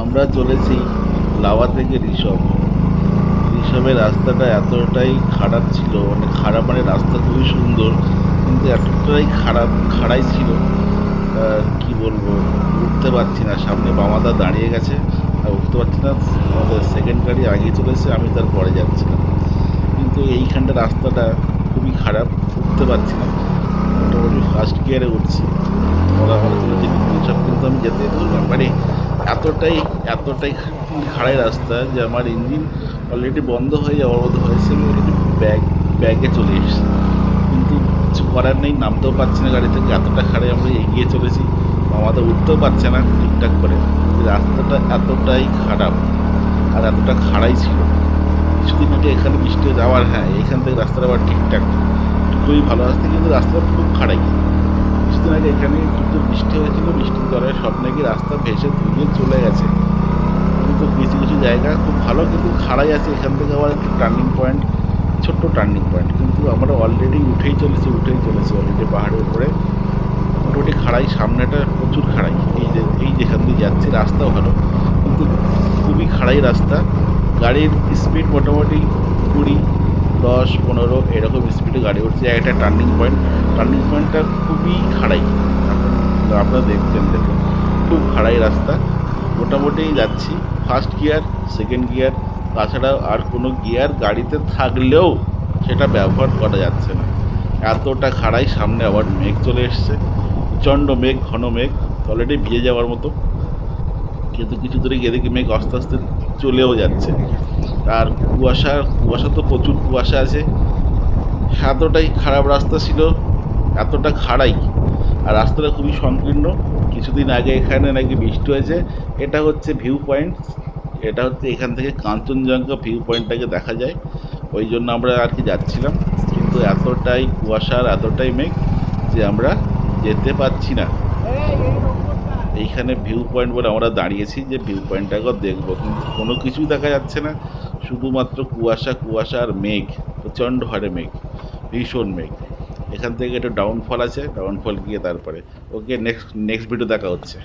আমরা চলেছি লাভা থেকে ঋষভের রাস্তাটা এতটাই খারাপ ছিল, মানে খারাপ মানে রাস্তা খুবই সুন্দর কিন্তু এতটাই খাড়াই ছিল। আর কি বলবো, উঠতে পারছি না। সামনে বামাদা দাঁড়িয়ে গেছে আর উঠতে পারছি না। আমাদের সেকেন্ড গাড়ি আগিয়ে চলেছে, আমি তার পরে যাচ্ছিলাম। কিন্তু এইখানটা রাস্তাটা খুবই খারাপ, উঠতে পারছি না। মোটামুটি ফার্স্ট গিয়ারে উঠছি, ওরা আমার তুলেছে ঋষভ, কিন্তু আমি যেতে ধরলাম মানে এতটাই এতটাই খাড়াই রাস্তা যে আমার ইঞ্জিন অলরেডি বন্ধ হয়ে যাওয়ার মতো হয়েছে। আমি অলরেডি ব্যাগে চলে এসেছি, কিন্তু কিছু করার নেই, নামতেও পারছি না গাড়ি থেকে। এতটা খাড়াই আমরা এগিয়ে চলেছি, আমাদের উঠতেও পারছে না ঠিকঠাক করে। রাস্তাটা এতটাই খারাপ আর এতটা খাড়াই ছিল। কিছুদিন আগে এখানে বৃষ্টি যাওয়ার, হ্যাঁ এখান থেকে রাস্তাটা আবার ঠিকঠাক, খুবই ভালো রাস্তা, কিন্তু রাস্তাটা খুব খাড়াই। কিছুদিন আগে এখানে কিন্তু বৃষ্টি হয়েছিল, বৃষ্টির জলে সব নাকি রাস্তা ভেসে ধুয়ে চলে গেছে। কিন্তু কিছু কিছু জায়গা খুব ভালো, কিন্তু খাড়াই আছে। এখান থেকে আবার একটু টার্নিং পয়েন্ট, ছোট্ট টার্নিং পয়েন্ট, কিন্তু আমরা অলরেডি উঠেই চলেছি অলরেডি পাহাড়ের উপরে। মোটামুটি খাড়াই, সামনেটা প্রচুর খাড়াই। এই যেখান দিয়ে যাচ্ছি রাস্তাও ভালো, কিন্তু খুবই খাড়াই রাস্তা। গাড়ির স্পিড মোটামুটি 20, 10, 15 এরকম স্পিডে গাড়ি উঠছে। একটা টার্নিং পয়েন্টটা খুবই খাড়াই। আপনারা দেখছেন, দেখুন খুব খাড়াই রাস্তা। মোটামুটি যাচ্ছি ফার্স্ট গিয়ার, সেকেন্ড গিয়ার, তাছাড়া আর কোনো গিয়ার গাড়িতে থাকলেও সেটা ব্যবহার করা যাচ্ছে না, এতটা খাড়াই। সামনে আবার মেঘ চলে এসছে, প্রচণ্ড মেঘ, ঘন মেঘ, অলরেডি ভিজে যাওয়ার মতো। কিন্তু কিছু দূরে গিয়ে দেখি মেঘ আস্তে আস্তে চলেও যাচ্ছে। আর কুয়াশা তো প্রচুর কুয়াশা আছে। এতটাই খারাপ রাস্তা ছিল, এতটা খাড়াই, আর রাস্তাটা খুবই সংকীর্ণ। কিছুদিন আগে এখানে নাকি বৃষ্টি হয়েছে। এটা হচ্ছে ভিউ পয়েন্ট, এটা হচ্ছে এখান থেকে কাঞ্চনজঙ্ঘা ভিউ পয়েন্টটাকে দেখা যায়। ওই জন্য আমরা আর কি যাচ্ছিলাম, কিন্তু এতটাই কুয়াশা আর এতটাই মেঘ যে আমরা যেতে পারছি না। এইখানে ভিউ পয়েন্ট বলে আমরা দাঁড়িয়েছি যে ভিউ পয়েন্টটাকেও দেখবো, কিন্তু কোনো কিছুই দেখা যাচ্ছে না। শুধুমাত্র কুয়াশা আর মেঘ, প্রচণ্ড হারে মেঘ, ভীষণ মেঘ। এখান থেকে একটা ডাউনফল আছে, ডাউনফল গিয়ে তারপরে ওকে নেক্সট ভিডিও দেখা হচ্ছে।